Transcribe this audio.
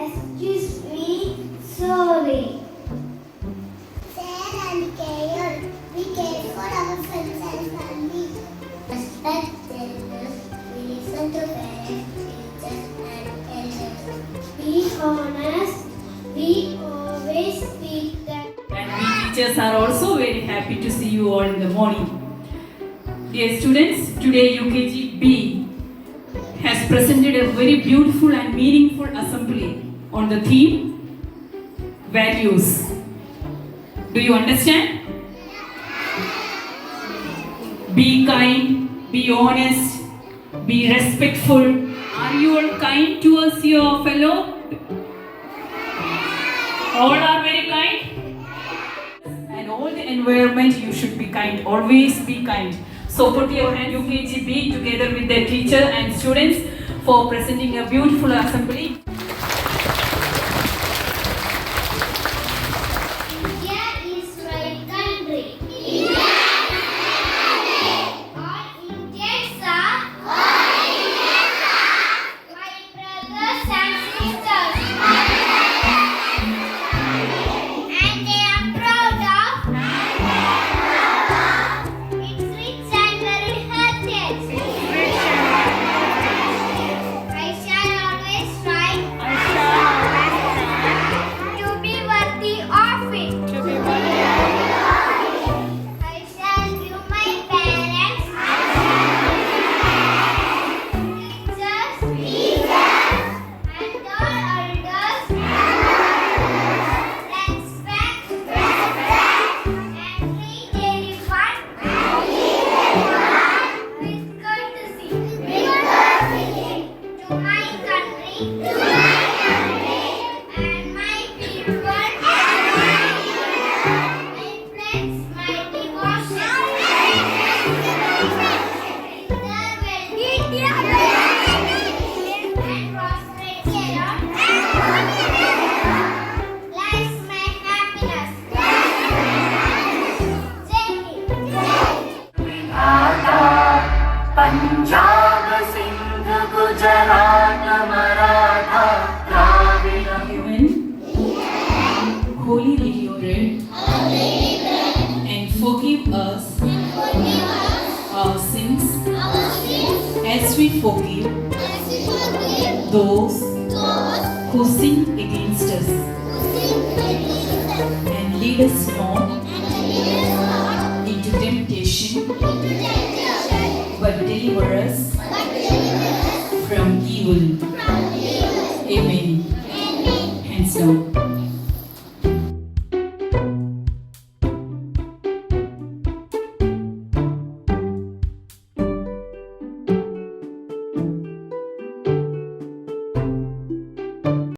Excuse me, sorry. Share and care. We care for our friends and family. Respect elders. We listen to parents, teachers, and elders. Be honest. We always speak the. And we teachers are also very happy to see you all in the morning. Dear students, today UKG B has presented a very beautiful and meaningful assembly on the theme values. Do you understand? Be kind, be honest, be respectful. Are you all kind towards your fellow? All are very kind? And all the environment you should be kind, always be kind. So put your hand UKGB together with the teacher and students for presenting a beautiful assembly. India is my country. All Indians are my brothers and sisters. And they are proud of its rich and varied heritage. I shall always try to be worthy of it. I shall give my parents, teachers, and all elders respect and treat everyone with courtesy. To my country and my people, I pledge my devotion. Their well-being and prosperity alone lies my happiness. Jai Hind. Punjab Sindh Gujarat Maratha Dravid Heaven, holy bread, and forgive us our sins as we forgive those who sin against us. And lead us not